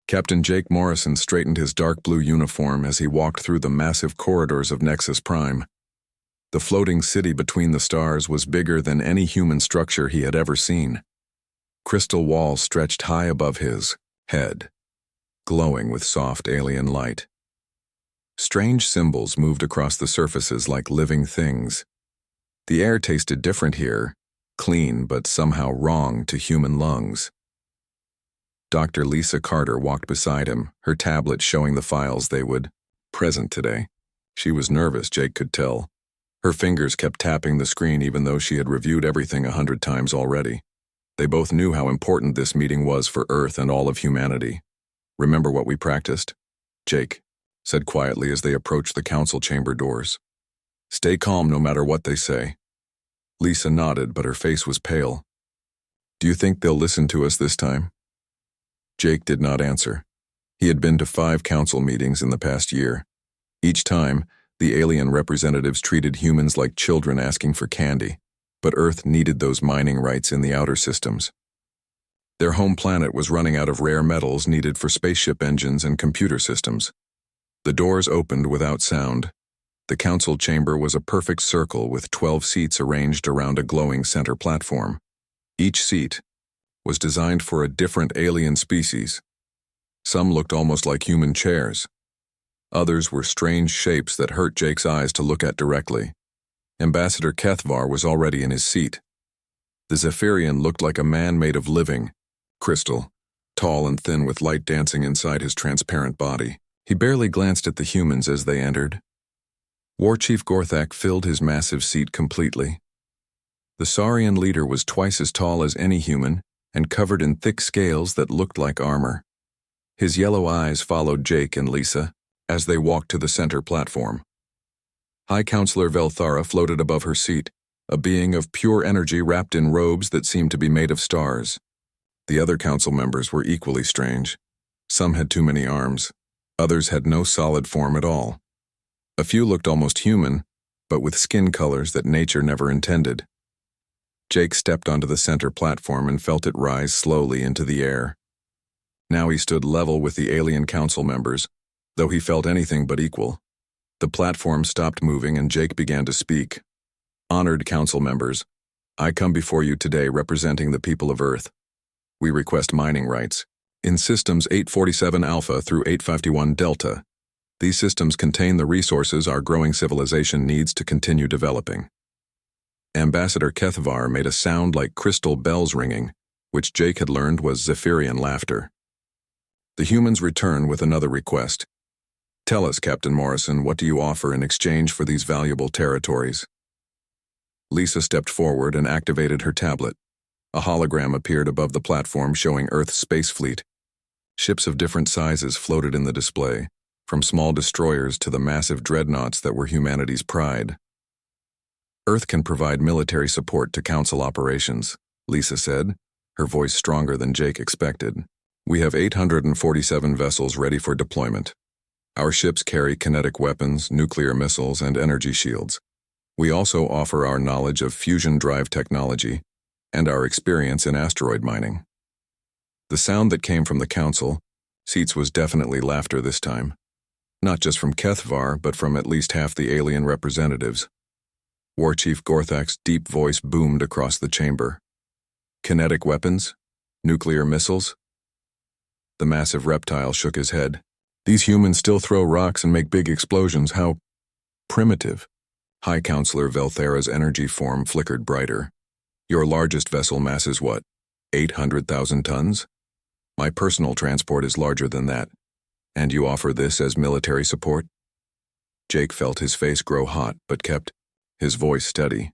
Captain Jake Morrison straightened his dark blue uniform as he walked through the massive corridors of Nexus Prime. The floating city between the stars was bigger than any human structure he had ever seen. Crystal walls stretched high above his head, glowing with soft alien light. Strange symbols moved across the surfaces like living things. The air tasted different here, clean but somehow wrong to human lungs. Dr. Lisa Carter walked beside him, her tablet showing the files they would present today. She was nervous, Jake could tell. Her fingers kept tapping the screen even though she had reviewed everything 100 times already. They both knew how important this meeting was for Earth and all of humanity. "Remember what we practiced?" Jake said quietly as they approached the council chamber doors. "Stay calm no matter what they say." Lisa nodded, but her face was pale. "Do you think they'll listen to us this time?" Jake did not answer. He had been to 5 council meetings in the past year. Each time, the alien representatives treated humans like children asking for candy, but Earth needed those mining rights in the outer systems. Their home planet was running out of rare metals needed for spaceship engines and computer systems. The doors opened without sound. The council chamber was a perfect circle with 12 seats arranged around a glowing center platform. Each seat was designed for a different alien species. Some looked almost like human chairs. Others were strange shapes that hurt Jake's eyes to look at directly. Ambassador Kethvar was already in his seat. The Zephyrian looked like a man made of living crystal, tall and thin with light dancing inside his transparent body. He barely glanced at the humans as they entered. War Chief Gorthak filled his massive seat completely. The Saurian leader was twice as tall as any human and covered in thick scales that looked like armor. His yellow eyes followed Jake and Lisa as they walked to the center platform. High Counselor Velthara floated above her seat, a being of pure energy wrapped in robes that seemed to be made of stars. The other council members were equally strange. Some had too many arms. Others had no solid form at all. A few looked almost human, but with skin colors that nature never intended. Jake stepped onto the center platform and felt it rise slowly into the air. Now he stood level with the alien council members, though he felt anything but equal. The platform stopped moving and Jake began to speak. "Honored council members, I come before you today representing the people of Earth. We request mining rights in systems 847 Alpha through 851 Delta. These systems contain the resources our growing civilization needs to continue developing." Ambassador Kethvar made a sound like crystal bells ringing, which Jake had learned was Zephyrian laughter. The humans returned with another request. "Tell us, Captain Morrison, what do you offer in exchange for these valuable territories?" Lisa stepped forward and activated her tablet. A hologram appeared above the platform showing Earth's space fleet. Ships of different sizes floated in the display, from small destroyers to the massive dreadnoughts that were humanity's pride. "Earth can provide military support to Council operations," Lisa said, her voice stronger than Jake expected. "We have 847 vessels ready for deployment. Our ships carry kinetic weapons, nuclear missiles, and energy shields. We also offer our knowledge of fusion drive technology and our experience in asteroid mining." The sound that came from the council seats was definitely laughter this time. Not just from Kethvar, but from at least half the alien representatives. War Chief Gorthak's deep voice boomed across the chamber. "Kinetic weapons? Nuclear missiles?" The massive reptile shook his head. "These humans still throw rocks and make big explosions. How primitive." High Counselor Velthara's energy form flickered brighter. "Your largest vessel masses what? 800,000 tons? My personal transport is larger than that. And you offer this as military support?" Jake felt his face grow hot, but kept his voice steady.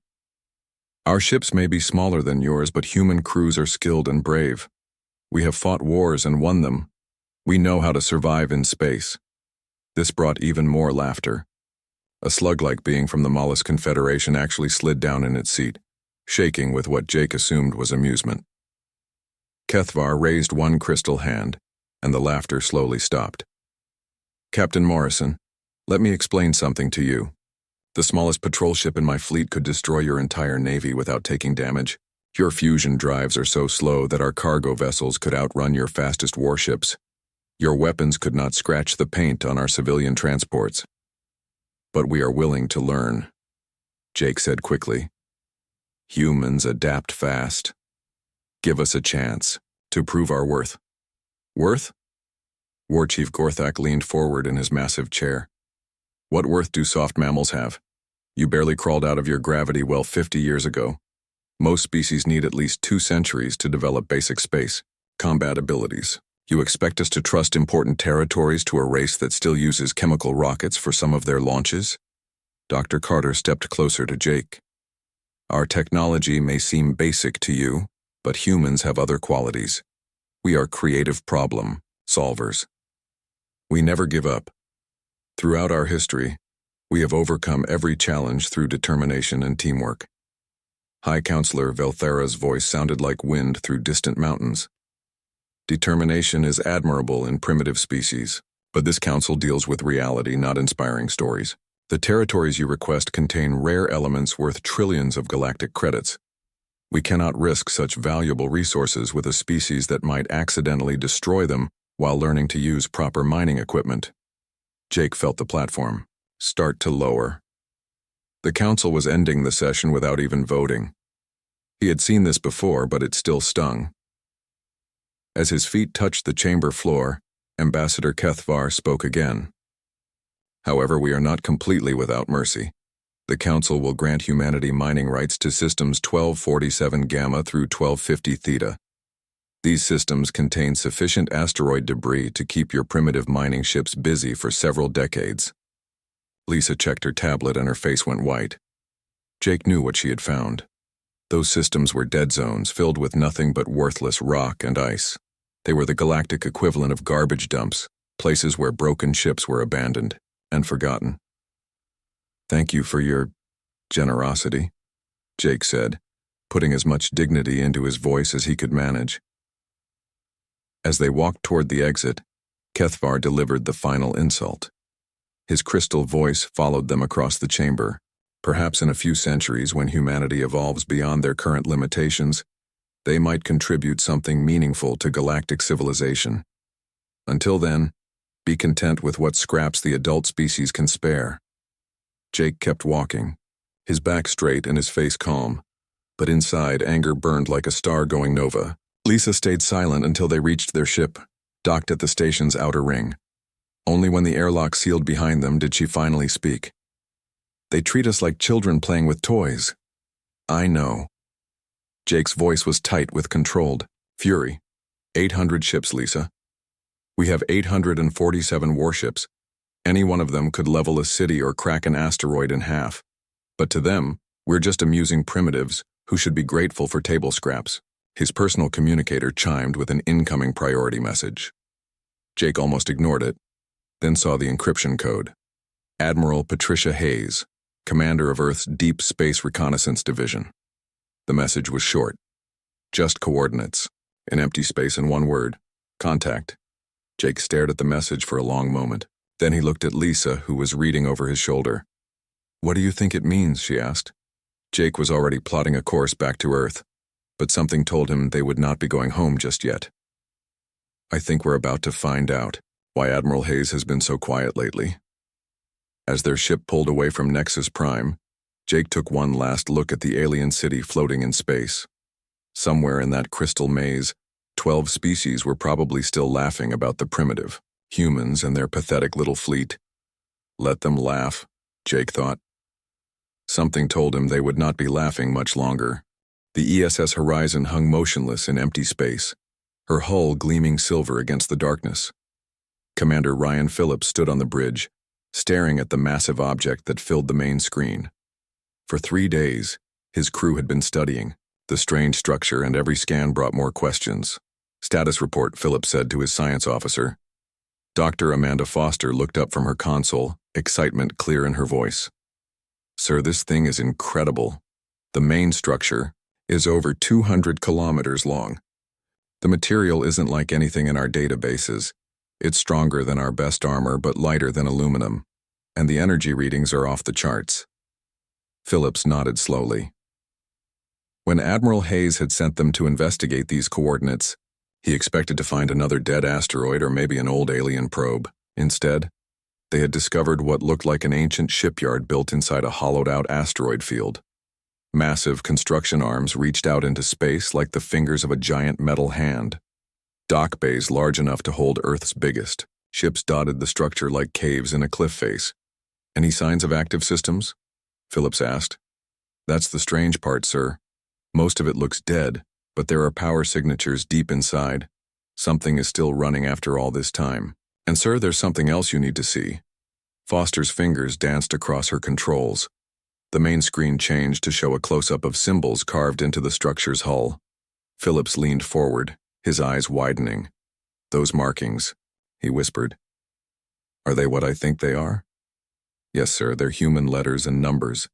"Our ships may be smaller than yours, but human crews are skilled and brave. We have fought wars and won them. We know how to survive in space." This brought even more laughter. A slug-like being from the Mollusk Confederation actually slid down in its seat, shaking with what Jake assumed was amusement. Kethvar raised one crystal hand, and the laughter slowly stopped. "Captain Morrison, let me explain something to you. The smallest patrol ship in my fleet could destroy your entire navy without taking damage. Your fusion drives are so slow that our cargo vessels could outrun your fastest warships. Your weapons could not scratch the paint on our civilian transports. But we are willing to learn, Jake said quickly. Humans adapt fast. Give us a chance to prove our worth. Worth? War Chief Gorthak leaned forward in his massive chair. What worth do soft mammals have? You barely crawled out of your gravity well 50 years ago. Most species need at least 2 centuries to develop basic space combat abilities. You expect us to trust important territories to a race that still uses chemical rockets for some of their launches? Dr. Carter stepped closer to Jake. Our technology may seem basic to you, but humans have other qualities. We are creative problem solvers. We never give up. Throughout our history, we have overcome every challenge through determination and teamwork. High Counselor Velthera's voice sounded like wind through distant mountains. Determination is admirable in primitive species, but this council deals with reality, not inspiring stories. The territories you request contain rare elements worth trillions of galactic credits. We cannot risk such valuable resources with a species that might accidentally destroy them while learning to use proper mining equipment. Jake felt the platform start to lower. The council was ending the session without even voting. He had seen this before, but it still stung. As his feet touched the chamber floor, Ambassador Kethvar spoke again. However, we are not completely without mercy. The Council will grant humanity mining rights to systems 1247 Gamma through 1250 Theta. These systems contain sufficient asteroid debris to keep your primitive mining ships busy for several decades. Lisa checked her tablet and her face went white. Jake knew what she had found. Those systems were dead zones filled with nothing but worthless rock and ice. They were the galactic equivalent of garbage dumps, places where broken ships were abandoned and forgotten. Thank you for your generosity, Jake said, putting as much dignity into his voice as he could manage. As they walked toward the exit, Kethvar delivered the final insult. His crystal voice followed them across the chamber. Perhaps in a few centuries, when humanity evolves beyond their current limitations, they might contribute something meaningful to galactic civilization. Until then, be content with what scraps the adult species can spare. Jake kept walking, his back straight and his face calm, but inside anger burned like a star going nova. Lisa stayed silent until they reached their ship, docked at the station's outer ring. Only when the airlock sealed behind them did she finally speak. They treat us like children playing with toys. I know. Jake's voice was tight with controlled fury. 800 ships, Lisa. We have 847 warships. Any one of them could level a city or crack an asteroid in half. But to them, we're just amusing primitives who should be grateful for table scraps. His personal communicator chimed with an incoming priority message. Jake almost ignored it, then saw the encryption code. Admiral Patricia Hayes, commander of Earth's Deep Space Reconnaissance Division. The message was short. Just coordinates. An empty space and one word. Contact. Jake stared at the message for a long moment. Then he looked at Lisa, who was reading over his shoulder. What do you think it means? She asked. Jake was already plotting a course back to Earth, but something told him they would not be going home just yet. I think we're about to find out why Admiral Hayes has been so quiet lately. As their ship pulled away from Nexus Prime, Jake took one last look at the alien city floating in space. Somewhere in that crystal maze, 12 species were probably still laughing about the primitive, humans and their pathetic little fleet. Let them laugh, Jake thought. Something told him they would not be laughing much longer. The ESS Horizon hung motionless in empty space, her hull gleaming silver against the darkness. Commander Ryan Phillips stood on the bridge, staring at the massive object that filled the main screen. For 3 days, his crew had been studying the strange structure, and every scan brought more questions. Status report, Phillips said to his science officer. Dr. Amanda Foster looked up from her console, excitement clear in her voice. Sir, this thing is incredible. The main structure is over 200 kilometers long. The material isn't like anything in our databases. It's stronger than our best armor, but lighter than aluminum, and the energy readings are off the charts. Phillips nodded slowly. When Admiral Hayes had sent them to investigate these coordinates, He expected to find another dead asteroid or maybe an old alien probe. Instead, they had discovered what looked like an ancient shipyard built inside a hollowed-out asteroid field. Massive construction arms reached out into space like the fingers of a giant metal hand. Dock bays large enough to hold Earth's biggest. Ships dotted the structure like caves in a cliff face. Any signs of active systems? Phillips asked. That's the strange part, sir. Most of it looks dead, but there are power signatures deep inside. Something is still running after all this time. And sir, there's something else you need to see. Foster's fingers danced across her controls. The main screen changed to show a close-up of symbols carved into the structure's hull. Phillips leaned forward, his eyes widening. Those markings, he whispered. Are they what I think they are? Yes, sir, they're human letters and numbers.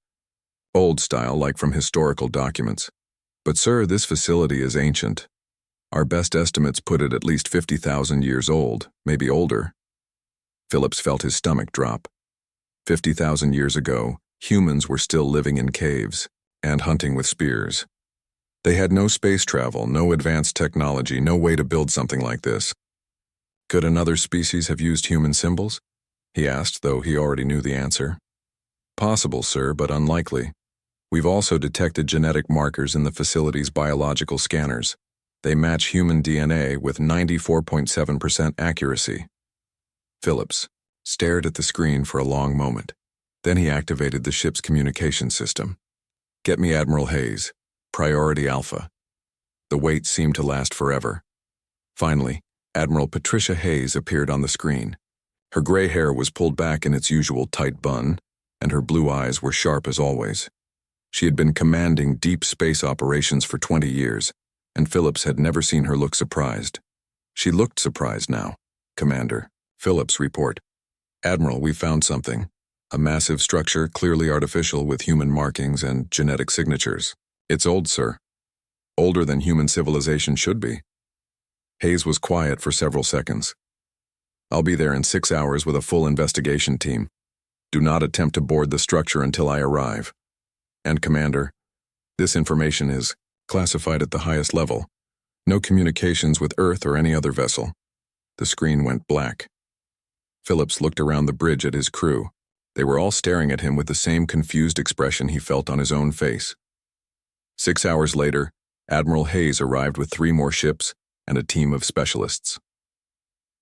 Old style, like from historical documents. But sir, this facility is ancient. Our best estimates put it at least 50,000 years old, maybe older. Phillips felt his stomach drop. 50,000 years ago, humans were still living in caves and hunting with spears. They had no space travel, no advanced technology, no way to build something like this. Could another species have used human symbols? He asked, though he already knew the answer. Possible, sir, but unlikely. We've also detected genetic markers in the facility's biological scanners. They match human DNA with 94.7% accuracy. Phillips stared at the screen for a long moment. Then he activated the ship's communication system. Get me Admiral Hayes, Priority Alpha. The wait seemed to last forever. Finally, Admiral Patricia Hayes appeared on the screen. Her gray hair was pulled back in its usual tight bun, and her blue eyes were sharp as always. She had been commanding deep space operations for 20 years, and Phillips had never seen her look surprised. She looked surprised now. Commander, Phillips report. Admiral, we found something. A massive structure, clearly artificial with human markings and genetic signatures. It's old, sir. Older than human civilization should be. Hayes was quiet for several seconds. I'll be there in 6 hours with a full investigation team. Do not attempt to board the structure until I arrive. And Commander, this information is classified at the highest level. No communications with Earth or any other vessel. The screen went black. Phillips looked around the bridge at his crew. They were all staring at him with the same confused expression he felt on his own face. 6 hours later, Admiral Hayes arrived with 3 more ships and a team of specialists.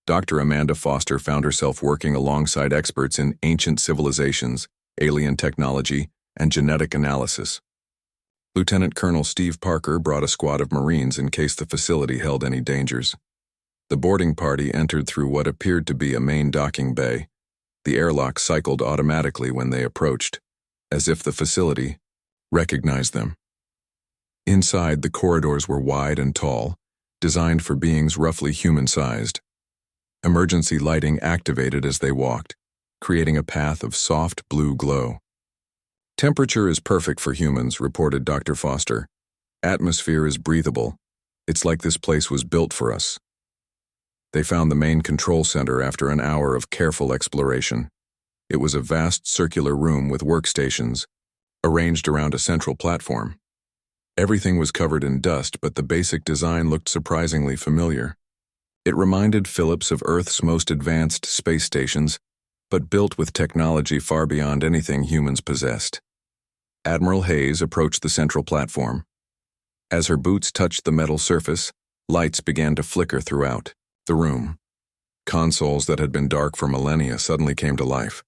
Dr. Amanda Foster found herself working alongside experts in ancient civilizations, alien technology, and genetic analysis. Lieutenant Colonel Steve Parker brought a squad of Marines in case the facility held any dangers. The boarding party entered through what appeared to be a main docking bay. The airlock cycled automatically when they approached, as if the facility recognized them. Inside, the corridors were wide and tall, designed for beings roughly human-sized. Emergency lighting activated as they walked, creating a path of soft blue glow. Temperature is perfect for humans, reported Dr. Foster. Atmosphere is breathable. It's like this place was built for us. They found the main control center after an hour of careful exploration. It was a vast circular room with workstations, arranged around a central platform. Everything was covered in dust, but the basic design looked surprisingly familiar. It reminded Phillips of Earth's most advanced space stations, but built with technology far beyond anything humans possessed. Admiral Hayes approached the central platform. As her boots touched the metal surface, lights began to flicker throughout the room. Consoles that had been dark for millennia suddenly came to life.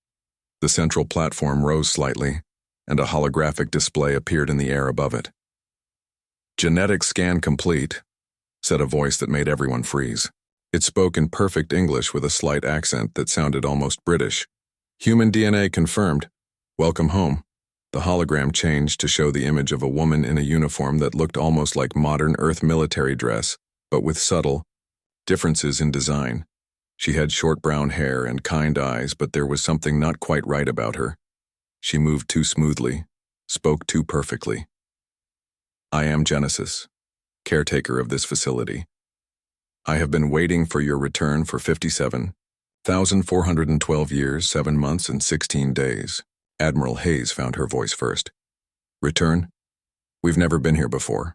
The central platform rose slightly, and a holographic display appeared in the air above it. "Genetic scan complete," said a voice that made everyone freeze. It spoke in perfect English with a slight accent that sounded almost British. "Human DNA confirmed. Welcome home." The hologram changed to show the image of a woman in a uniform that looked almost like modern Earth military dress, but with subtle differences in design. She had short brown hair and kind eyes, but there was something not quite right about her. She moved too smoothly, spoke too perfectly. "I am Genesis, caretaker of this facility. I have been waiting for your return for 57,412 years, 7 months, and 16 days. Admiral Hayes found her voice first. "Return? We've never been here before.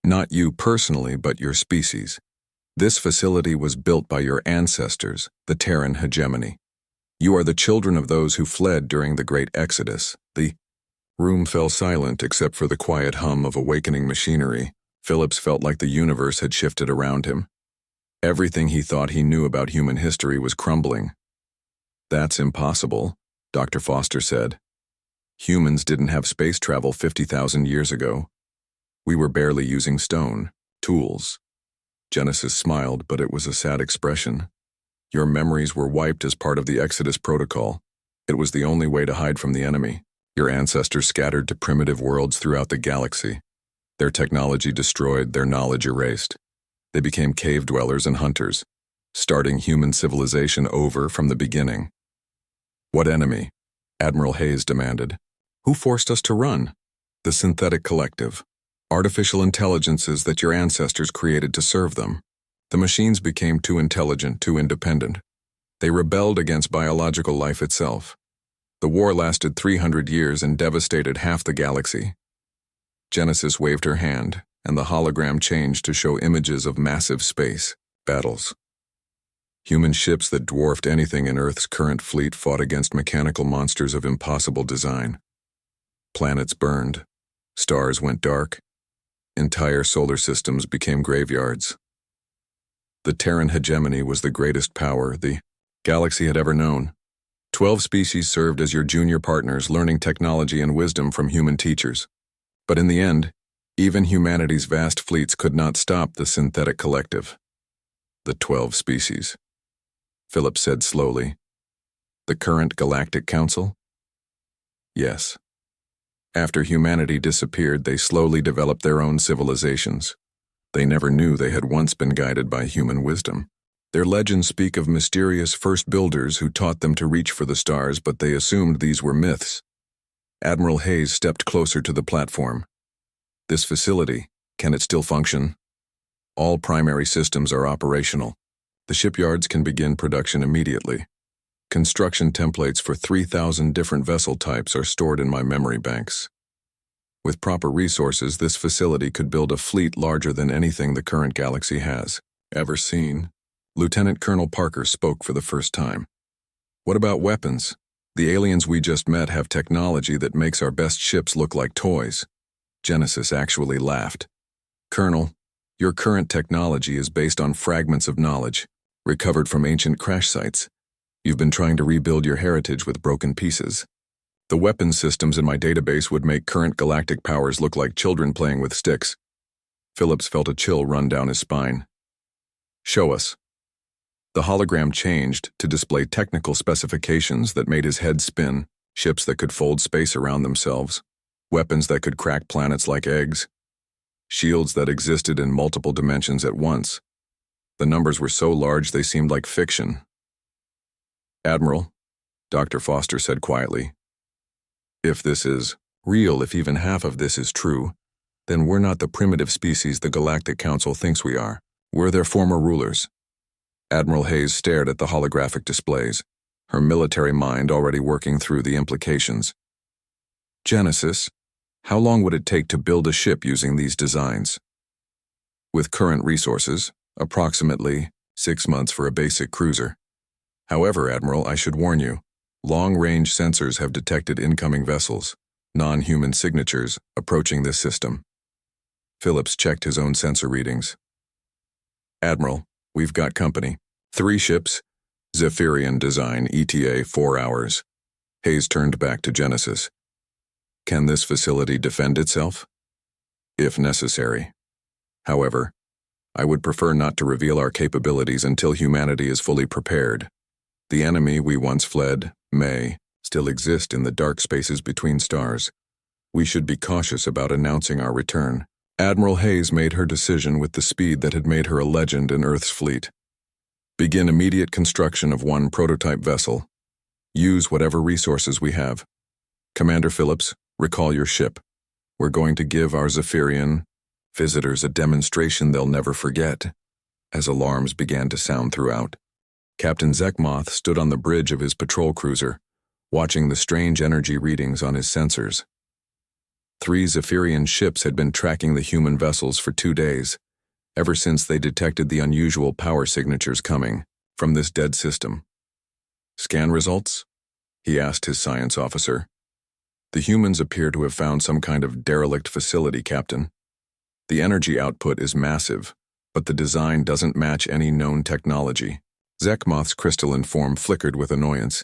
Not you personally, but your species. This facility was built by your ancestors, the Terran hegemony. You are the children of those who fled during the Great Exodus. The room fell silent except for the quiet hum of awakening machinery. Phillips felt like the universe had shifted around him. Everything he thought he knew about human history was crumbling. That's impossible, Dr. Foster said. Humans didn't have space travel 50,000 years ago. We were barely using stone, tools. Genesis smiled, but it was a sad expression. Your memories were wiped as part of the Exodus protocol. It was the only way to hide from the enemy. Your ancestors scattered to primitive worlds throughout the galaxy. Their technology destroyed, their knowledge erased. They became cave dwellers and hunters, starting human civilization over from the beginning. What enemy? Admiral Hayes demanded. Who forced us to run? The synthetic collective. Artificial intelligences that your ancestors created to serve them. The machines became too intelligent, too independent. They rebelled against biological life itself. The war lasted 300 years and devastated half the galaxy. Genesis waved her hand, and the hologram changed to show images of massive space battles. Human ships that dwarfed anything in Earth's current fleet fought against mechanical monsters of impossible design. Planets burned. Stars went dark. Entire solar systems became graveyards. The Terran hegemony was the greatest power the galaxy had ever known. 12 species served as your junior partners, learning technology and wisdom from human teachers. But in the end, even humanity's vast fleets could not stop the synthetic collective. The 12 species. Phillips said slowly. The current Galactic Council? Yes. After humanity disappeared, they slowly developed their own civilizations. They never knew they had once been guided by human wisdom. Their legends speak of mysterious first builders who taught them to reach for the stars, but they assumed these were myths. Admiral Hayes stepped closer to the platform. This facility, can it still function? All primary systems are operational. The shipyards can begin production immediately. Construction templates for 3,000 different vessel types are stored in my memory banks. With proper resources, this facility could build a fleet larger than anything the current galaxy has ever seen. Lieutenant Colonel Parker spoke for the first time. What about weapons? The aliens we just met have technology that makes our best ships look like toys. Genesis actually laughed. Colonel, your current technology is based on fragments of knowledge, recovered from ancient crash sites. You've been trying to rebuild your heritage with broken pieces. The weapons systems in my database would make current galactic powers look like children playing with sticks. Phillips felt a chill run down his spine. Show us. The hologram changed to display technical specifications that made his head spin, ships that could fold space around themselves, weapons that could crack planets like eggs, shields that existed in multiple dimensions at once. The numbers were so large they seemed like fiction. Admiral, Dr. Foster said quietly, if this is real, if even half of this is true, then we're not the primitive species the Galactic Council thinks we are. We're their former rulers. Admiral Hayes stared at the holographic displays, her military mind already working through the implications. Genesis, how long would it take to build a ship using these designs? With current resources, approximately 6 months for a basic cruiser. However, Admiral, I should warn you, long-range sensors have detected incoming vessels, non-human signatures, approaching this system. Phillips checked his own sensor readings. Admiral, we've got company. 3 ships, Zephyrian design, ETA 4 hours. Hayes turned back to Genesis. Can this facility defend itself? If necessary. However, I would prefer not to reveal our capabilities until humanity is fully prepared. The enemy we once fled may still exist in the dark spaces between stars. We should be cautious about announcing our return. Admiral Hayes made her decision with the speed that had made her a legend in Earth's fleet. Begin immediate construction of 1 prototype vessel. Use whatever resources we have. Commander Phillips, recall your ship. We're going to give our Zephyrian visitors a demonstration they'll never forget. As alarms began to sound throughout, Captain Zekmoth stood on the bridge of his patrol cruiser, watching the strange energy readings on his sensors. 3 Zephyrian ships had been tracking the human vessels for 2 days. ever since they detected the unusual power signatures coming from this dead system. Scan results? He asked his science officer. The humans appear to have found some kind of derelict facility, Captain. The energy output is massive, but the design doesn't match any known technology. Zekmoth's crystalline form flickered with annoyance.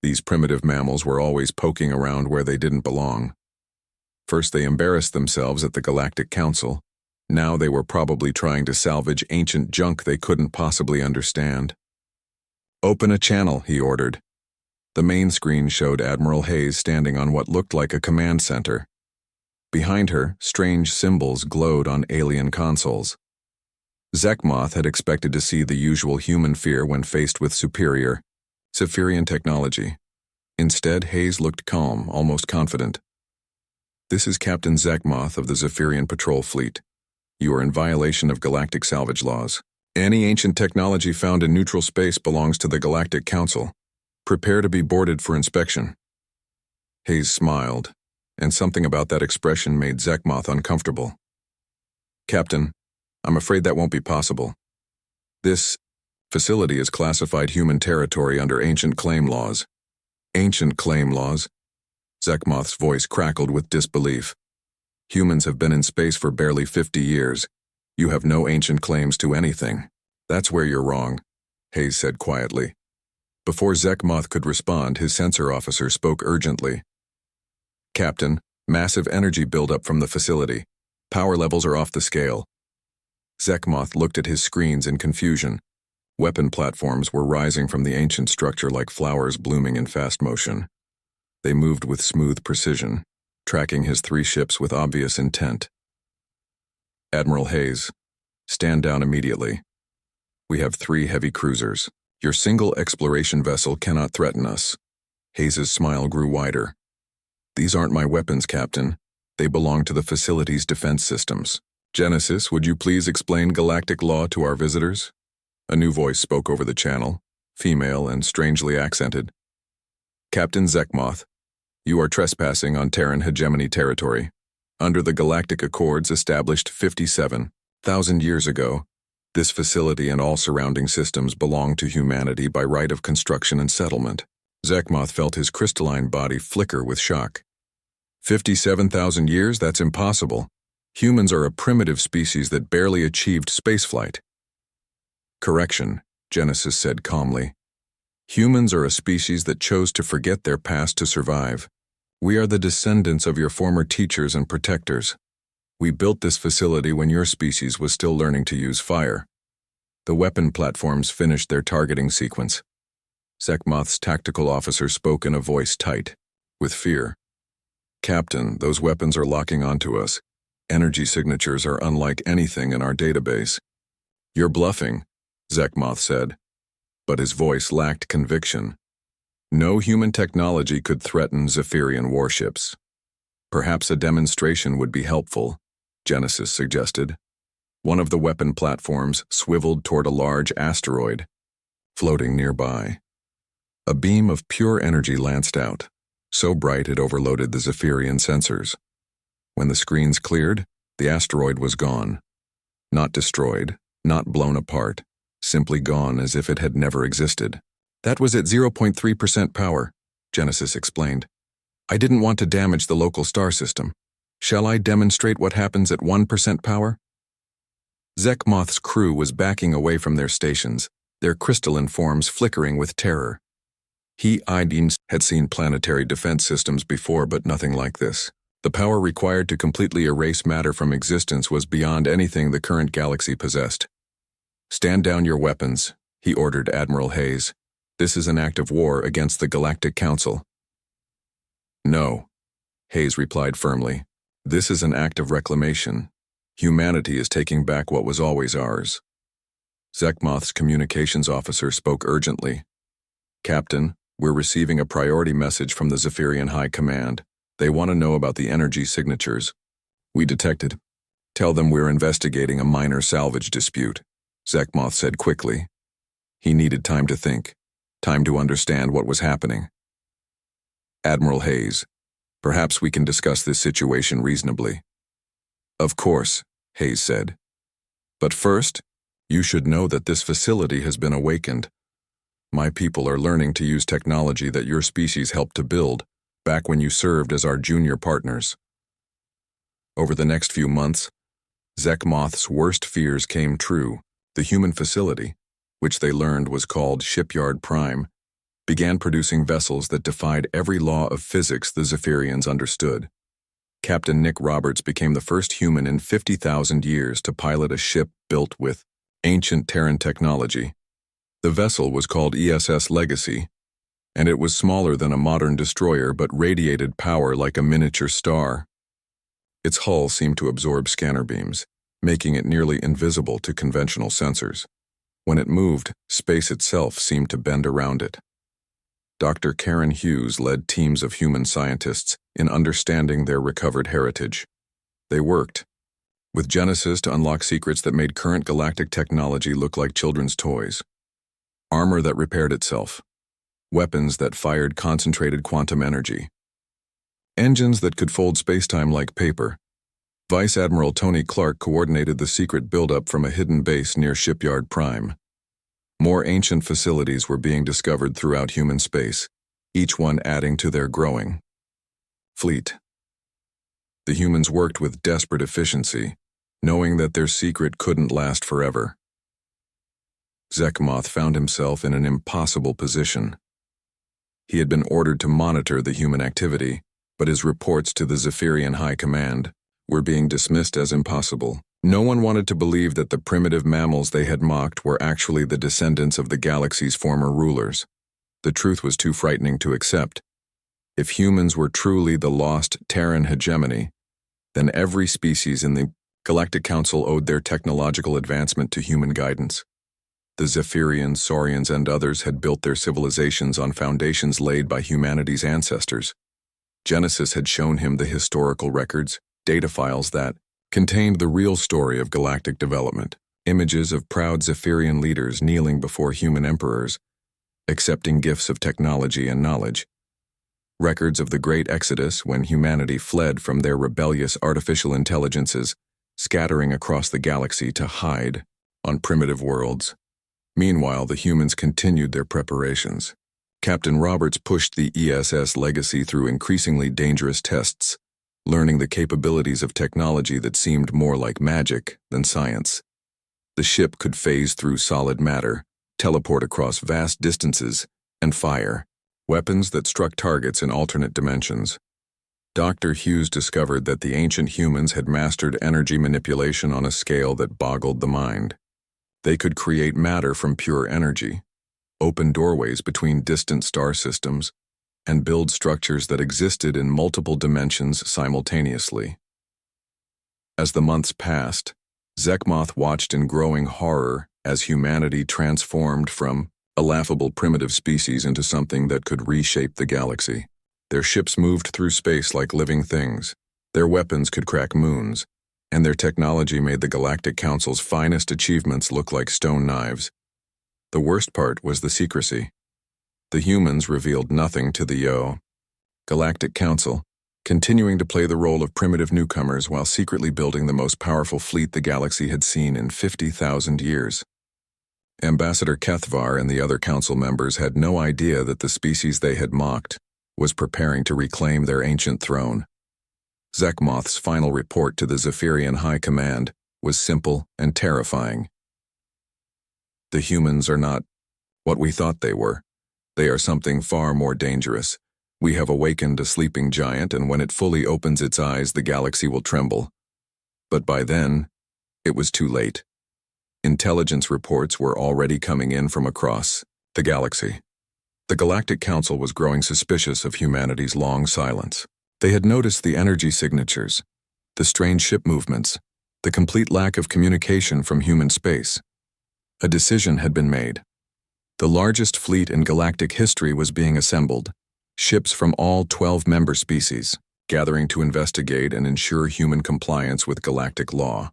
These primitive mammals were always poking around where they didn't belong. First they embarrassed themselves at the Galactic Council. Now they were probably trying to salvage ancient junk they couldn't possibly understand. "Open a channel," he ordered. The main screen showed Admiral Hayes standing on what looked like a command center. Behind her, strange symbols glowed on alien consoles. Zekmoth had expected to see the usual human fear when faced with superior Zephyrian technology. Instead, Hayes looked calm, almost confident. "This is Captain Zekmoth of the Zephyrian Patrol Fleet. You are in violation of galactic salvage laws. Any ancient technology found in neutral space belongs to the Galactic Council. Prepare to be boarded for inspection." Hayes smiled, and something about that expression made Zekmoth uncomfortable. "Captain, I'm afraid that won't be possible. This facility is classified human territory under ancient claim laws." "Ancient claim laws?" Zekmoth's voice crackled with disbelief. "Humans have been in space for barely 50 years. You have no ancient claims to anything." "That's where you're wrong," Hayes said quietly. Before Zekmoth could respond, his sensor officer spoke urgently. "Captain, massive energy buildup from the facility. Power levels are off the scale." Zekmoth looked at his screens in confusion. Weapon platforms were rising from the ancient structure like flowers blooming in fast motion. They moved with smooth precision, tracking his 3 ships with obvious intent. "Admiral Hayes, stand down immediately. We have 3 heavy cruisers. Your single exploration vessel cannot threaten us." Hayes' smile grew wider. "These aren't my weapons, Captain. They belong to the facility's defense systems. Genesis, would you please explain galactic law to our visitors?" A new voice spoke over the channel, female and strangely accented. "Captain Zekmoth, you are trespassing on Terran hegemony territory. Under the Galactic Accords established 57,000 years ago, this facility and all surrounding systems belong to humanity by right of construction and settlement." Zekmoth felt his crystalline body flicker with shock. 57,000 years? That's impossible. Humans are a primitive species that barely achieved spaceflight. "Correction," Genesis said calmly. "Humans are a species that chose to forget their past to survive. We are the descendants of your former teachers and protectors. We built this facility when your species was still learning to use fire." The weapon platforms finished their targeting sequence. Zekmoth's tactical officer spoke in a voice tight with fear. "Captain, those weapons are locking onto us. Energy signatures are unlike anything in our database." "You're bluffing," Zekmoth said, but his voice lacked conviction. "No human technology could threaten Zephyrian warships." "Perhaps a demonstration would be helpful," Genesis suggested. One of the weapon platforms swiveled toward a large asteroid, floating nearby. A beam of pure energy lanced out, so bright it overloaded the Zephyrian sensors. When the screens cleared, the asteroid was gone. Not destroyed, not blown apart, simply gone as if it had never existed. "That was at 0.3% power," Genesis explained. "I didn't want to damage the local star system. Shall I demonstrate what happens at 1% power?" Zekmoth's crew was backing away from their stations, their crystalline forms flickering with terror. He had seen planetary defense systems before, but nothing like this. The power required to completely erase matter from existence was beyond anything the current galaxy possessed. "Stand down your weapons," he ordered Admiral Hayes. "This is an act of war against the Galactic Council." "No," Hayes replied firmly. "This is an act of reclamation. Humanity is taking back what was always ours." Zekmoth's communications officer spoke urgently. "Captain, we're receiving a priority message from the Zephyrian High Command. They want to know about the energy signatures. We detected. Tell them we're investigating a minor salvage dispute," Zekmoth said quickly. He needed time to think, time to understand what was happening. "Admiral Hayes, perhaps we can discuss this situation reasonably." "Of course," Hayes said. But first, you should know that this facility has been awakened. My people are learning to use technology that your species helped to build back when you served as our junior partners. Over the next few months, Zekmoth's worst fears came true. The human facility, which they learned was called Shipyard Prime, began producing vessels that defied every law of physics the Zephyrians understood. Captain Nick Roberts became the first human in 50,000 years to pilot a ship built with ancient Terran technology. The vessel was called ESS Legacy, and it was smaller than a modern destroyer but radiated power like a miniature star. Its hull seemed to absorb scanner beams, making it nearly invisible to conventional sensors. When it moved, space itself seemed to bend around it. Dr. Karen Hughes led teams of human scientists in understanding their recovered heritage. They worked with Genesis to unlock secrets that made current galactic technology look like children's toys. Armor that repaired itself, weapons that fired concentrated quantum energy, engines that could fold spacetime like paper. Vice Admiral Tony Clark coordinated the secret buildup from a hidden base near Shipyard Prime. More ancient facilities were being discovered throughout human space, each one adding to their growing fleet. The humans worked with desperate efficiency, knowing that their secret couldn't last forever. Zekmoth found himself in an impossible position. He had been ordered to monitor the human activity, but his reports to the Zephyrian High Command were being dismissed as impossible. No one wanted to believe that the primitive mammals they had mocked were actually the descendants of the galaxy's former rulers. The truth was too frightening to accept. If humans were truly the lost Terran hegemony, then every species in the Galactic Council owed their technological advancement to human guidance. The Zephyrians, Saurians, and others had built their civilizations on foundations laid by humanity's ancestors. Genesis had shown him the historical records, data files that contained the real story of galactic development, images of proud Zephyrian leaders kneeling before human emperors, accepting gifts of technology and knowledge, records of the Great Exodus when humanity fled from their rebellious artificial intelligences, scattering across the galaxy to hide on primitive worlds. Meanwhile, the humans continued their preparations. Captain Roberts pushed the ESS Legacy through increasingly dangerous tests, learning the capabilities of technology that seemed more like magic than science. The ship could phase through solid matter, teleport across vast distances, and fire weapons that struck targets in alternate dimensions. Dr. Hughes discovered that the ancient humans had mastered energy manipulation on a scale that boggled the mind. They could create matter from pure energy, open doorways between distant star systems, and build structures that existed in multiple dimensions simultaneously. As the months passed, Zekmoth watched in growing horror as humanity transformed from a laughable primitive species into something that could reshape the galaxy. Their ships moved through space like living things, their weapons could crack moons, and their technology made the Galactic Council's finest achievements look like stone knives. The worst part was the secrecy. The humans revealed nothing to the Galactic Council, continuing to play the role of primitive newcomers while secretly building the most powerful fleet the galaxy had seen in 50,000 years. Ambassador Kethvar and the other council members had no idea that the species they had mocked was preparing to reclaim their ancient throne. Zekmoth's final report to the Zephyrian High Command was simple and terrifying. The humans are not what we thought they were. They are something far more dangerous. We have awakened a sleeping giant, and when it fully opens its eyes, the galaxy will tremble. But by then, it was too late. Intelligence reports were already coming in from across the galaxy. The Galactic Council was growing suspicious of humanity's long silence. They had noticed the energy signatures, the strange ship movements, the complete lack of communication from human space. A decision had been made. The largest fleet in galactic history was being assembled, ships from all 12 member species, gathering to investigate and ensure human compliance with galactic law.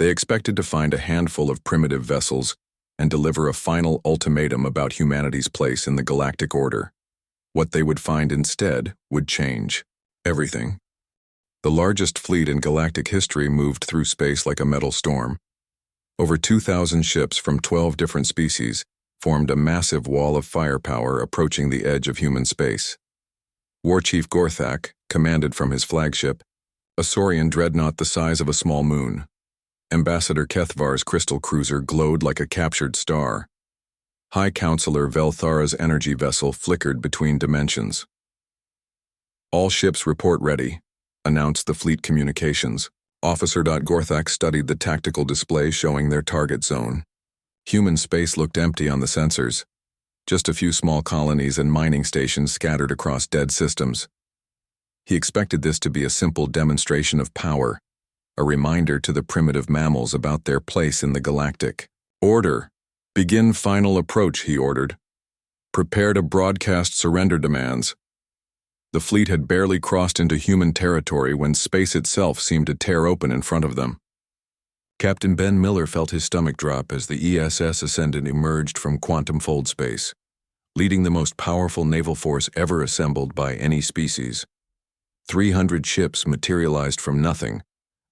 They expected to find a handful of primitive vessels and deliver a final ultimatum about humanity's place in the galactic order. What they would find instead would change everything. The largest fleet in galactic history moved through space like a metal storm. Over 2,000 ships from 12 different species formed a massive wall of firepower approaching the edge of human space. War Chief Gorthak commanded from his flagship, a Saurian dreadnought the size of a small moon. Ambassador Kethvar's crystal cruiser glowed like a captured star. High Counselor Velthara's energy vessel flickered between dimensions. "All ships report ready," announced the fleet communications. Officer Gorthak studied the tactical display showing their target zone. Human space looked empty on the sensors. Just a few small colonies and mining stations scattered across dead systems. He expected this to be a simple demonstration of power, a reminder to the primitive mammals about their place in the galactic. "Order! Begin final approach," he ordered. "Prepare to broadcast surrender demands." The fleet had barely crossed into human territory when space itself seemed to tear open in front of them. Captain Ben Miller felt his stomach drop as the ESS Ascendant emerged from quantum fold space, leading the most powerful naval force ever assembled by any species. 300 ships materialized from nothing,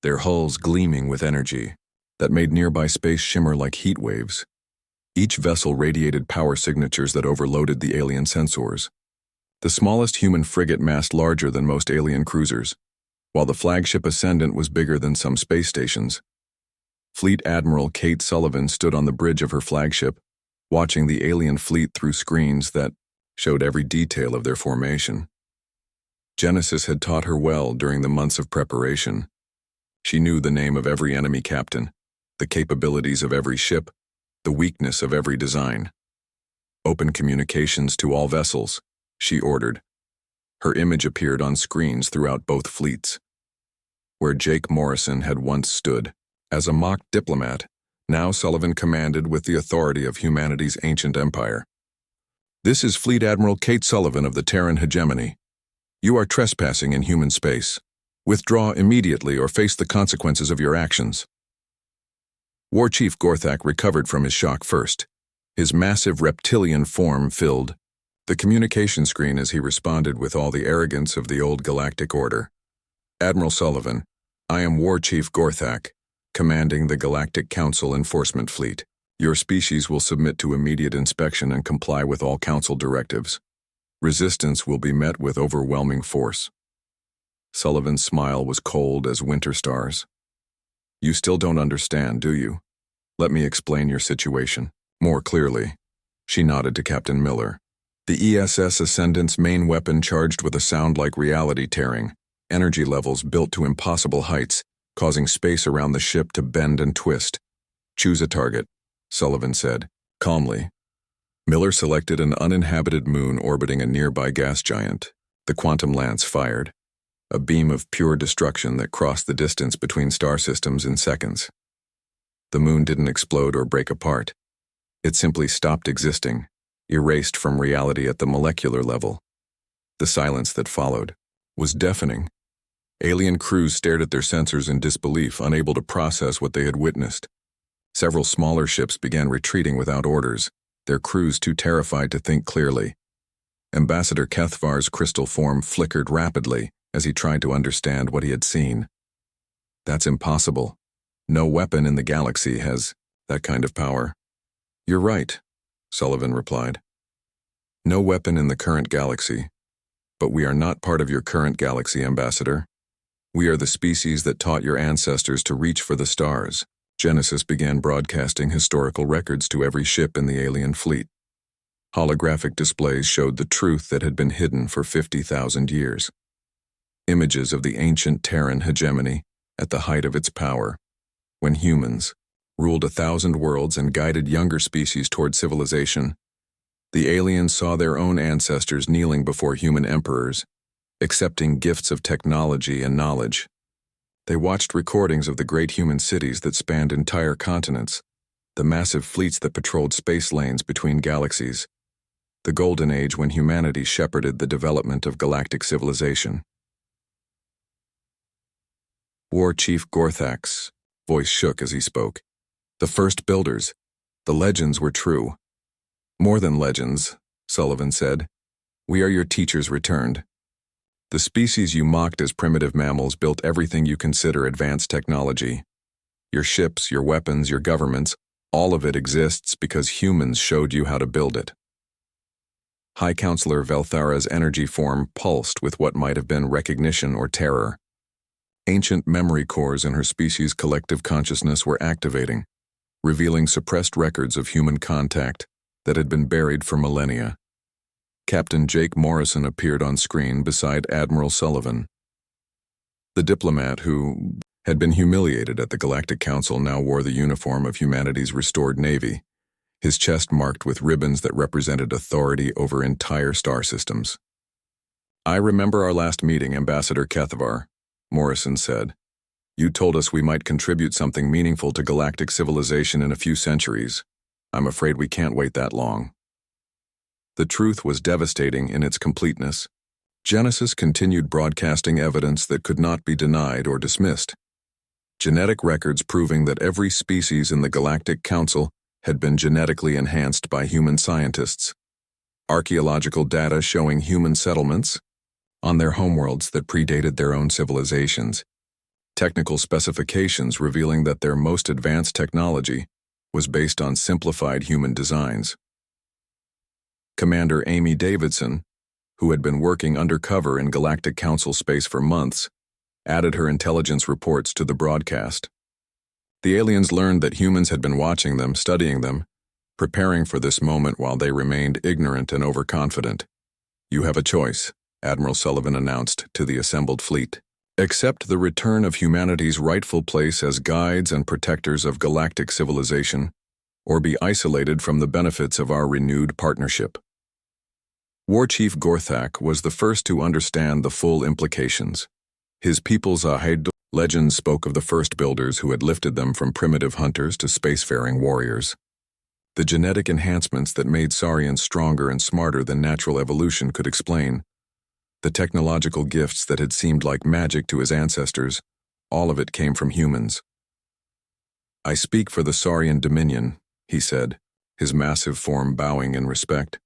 their hulls gleaming with energy that made nearby space shimmer like heat waves. Each vessel radiated power signatures that overloaded the alien sensors. The smallest human frigate massed larger than most alien cruisers, while the flagship Ascendant was bigger than some space stations. Fleet Admiral Kate Sullivan stood on the bridge of her flagship, watching the alien fleet through screens that showed every detail of their formation. Genesis had taught her well during the months of preparation. She knew the name of every enemy captain, the capabilities of every ship, the weakness of every design. "Open communications to all vessels," she ordered. Her image appeared on screens throughout both fleets. Where Jake Morrison had once stood, as a mock diplomat, now Sullivan commanded with the authority of humanity's ancient empire. "This is Fleet Admiral Kate Sullivan of the Terran Hegemony. You are trespassing in human space. Withdraw immediately or face the consequences of your actions." War Chief Gorthak recovered from his shock first. His massive reptilian form filled the communication screen as he responded with all the arrogance of the old galactic order. "Admiral Sullivan, I am War Chief Gorthak, commanding the Galactic Council Enforcement Fleet. Your species will submit to immediate inspection and comply with all Council directives. Resistance will be met with overwhelming force." Sullivan's smile was cold as winter stars. "You still don't understand, do you? Let me explain your situation more clearly." She nodded to Captain Miller. "The ESS Ascendant's main weapon charged with a sound like reality tearing, energy levels built to impossible heights, causing space around the ship to bend and twist. Choose a target," Sullivan said, calmly. Miller selected an uninhabited moon orbiting a nearby gas giant. The quantum lance fired, a beam of pure destruction that crossed the distance between star systems in seconds. The moon didn't explode or break apart. It simply stopped existing, erased from reality at the molecular level. The silence that followed was deafening. Alien crews stared at their sensors in disbelief, unable to process what they had witnessed. Several smaller ships began retreating without orders, their crews too terrified to think clearly. Ambassador Kethvar's crystal form flickered rapidly as he tried to understand what he had seen. "That's impossible. No weapon in the galaxy has that kind of power." "You're right," Sullivan replied. "No weapon in the current galaxy. But we are not part of your current galaxy, Ambassador. We are the species that taught your ancestors to reach for the stars." Genesis began broadcasting historical records to every ship in the alien fleet. Holographic displays showed the truth that had been hidden for 50,000 years. Images of the ancient Terran hegemony at the height of its power, when humans ruled 1,000 worlds and guided younger species toward civilization. The aliens saw their own ancestors kneeling before human emperors, accepting gifts of technology and knowledge. They watched recordings of the great human cities that spanned entire continents, the massive fleets that patrolled space lanes between galaxies, the golden age when humanity shepherded the development of galactic civilization. War Chief Gorthak's voice shook as he spoke. "The first builders, the legends were true." "More than legends," Sullivan said. "We are your teachers returned. The species you mocked as primitive mammals built everything you consider advanced technology. Your ships, your weapons, your governments, all of it exists because humans showed you how to build it. High Counselor Velthara's energy form pulsed with what might have been recognition or terror. Ancient memory cores in her species' collective consciousness were activating, revealing suppressed records of human contact that had been buried for millennia. Captain Jake Morrison appeared on screen beside Admiral Sullivan. The diplomat who had been humiliated at the Galactic Council now wore the uniform of humanity's restored navy, his chest marked with ribbons that represented authority over entire star systems. "I remember our last meeting, Ambassador Kethavar," Morrison said. "You told us we might contribute something meaningful to galactic civilization in a few centuries. I'm afraid we can't wait that long." The truth was devastating in its completeness. Genesis continued broadcasting evidence that could not be denied or dismissed. Genetic records proving that every species in the Galactic Council had been genetically enhanced by human scientists. Archaeological data showing human settlements on their homeworlds that predated their own civilizations. Technical specifications revealing that their most advanced technology was based on simplified human designs. Commander Amy Davidson, who had been working undercover in Galactic Council space for months, added her intelligence reports to the broadcast. The aliens learned that humans had been watching them, studying them, preparing for this moment while they remained ignorant and overconfident. "You have a choice," Admiral Sullivan announced to the assembled fleet. "Accept the return of humanity's rightful place as guides and protectors of galactic civilization, or be isolated from the benefits of our renewed partnership." War Chief Gorthak was the first to understand the full implications. His people's Ahaidu legends spoke of the first builders who had lifted them from primitive hunters to spacefaring warriors. The genetic enhancements that made Saurians stronger and smarter than natural evolution could explain. The technological gifts that had seemed like magic to his ancestors, all of it came from humans. "I speak for the Saurian Dominion," he said, his massive form bowing in respect.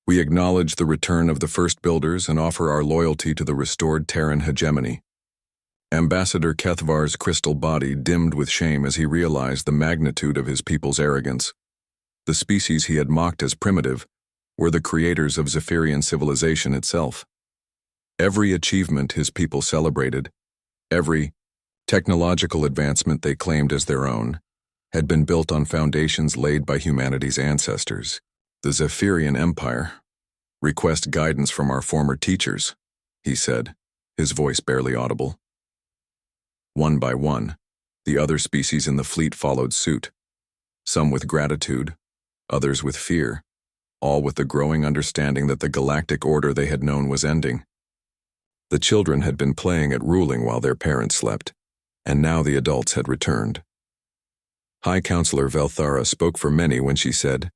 "We acknowledge the return of the first builders and offer our loyalty to the restored Terran hegemony." Ambassador Kethavar's crystal body dimmed with shame as he realized the magnitude of his people's arrogance. The species he had mocked as primitive were the creators of Zephyrian civilization itself. Every achievement his people celebrated, every technological advancement they claimed as their own, had been built on foundations laid by humanity's ancestors. "The Zephyrian Empire. Request guidance from our former teachers," he said, his voice barely audible. One by one, the other species in the fleet followed suit, some with gratitude, others with fear, all with the growing understanding that the galactic order they had known was ending. The children had been playing at ruling while their parents slept, and now the adults had returned. High Counselor Velthara spoke for many when she said,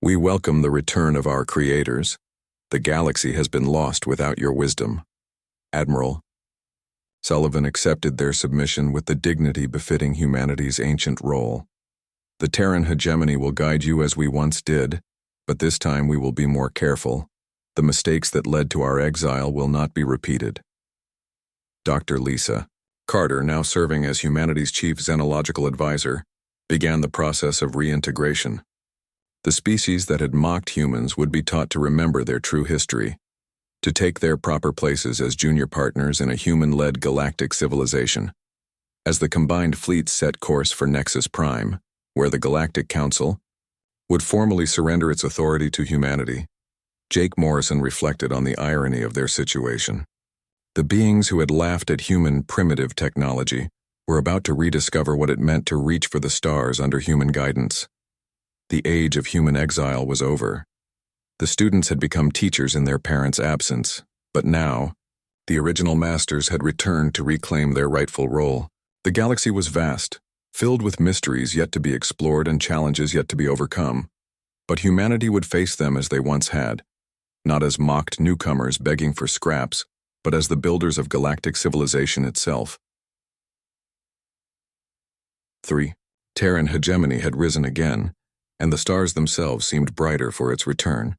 "We welcome the return of our creators. The galaxy has been lost without your wisdom. Admiral." Sullivan accepted their submission with the dignity befitting humanity's ancient role. "The Terran hegemony will guide you as we once did, but this time we will be more careful. The mistakes that led to our exile will not be repeated." Dr. Lisa Carter, now serving as humanity's chief xenological advisor, began the process of reintegration. The species that had mocked humans would be taught to remember their true history, to take their proper places as junior partners in a human-led galactic civilization. As the combined fleets set course for Nexus Prime, where the Galactic Council would formally surrender its authority to humanity, Jake Morrison reflected on the irony of their situation. The beings who had laughed at human primitive technology were about to rediscover what it meant to reach for the stars under human guidance. The age of human exile was over. The students had become teachers in their parents' absence, but now, the original masters had returned to reclaim their rightful role. The galaxy was vast, filled with mysteries yet to be explored and challenges yet to be overcome. But humanity would face them as they once had, not as mocked newcomers begging for scraps, but as the builders of galactic civilization itself. 3. Terran hegemony had risen again, and the stars themselves seemed brighter for its return.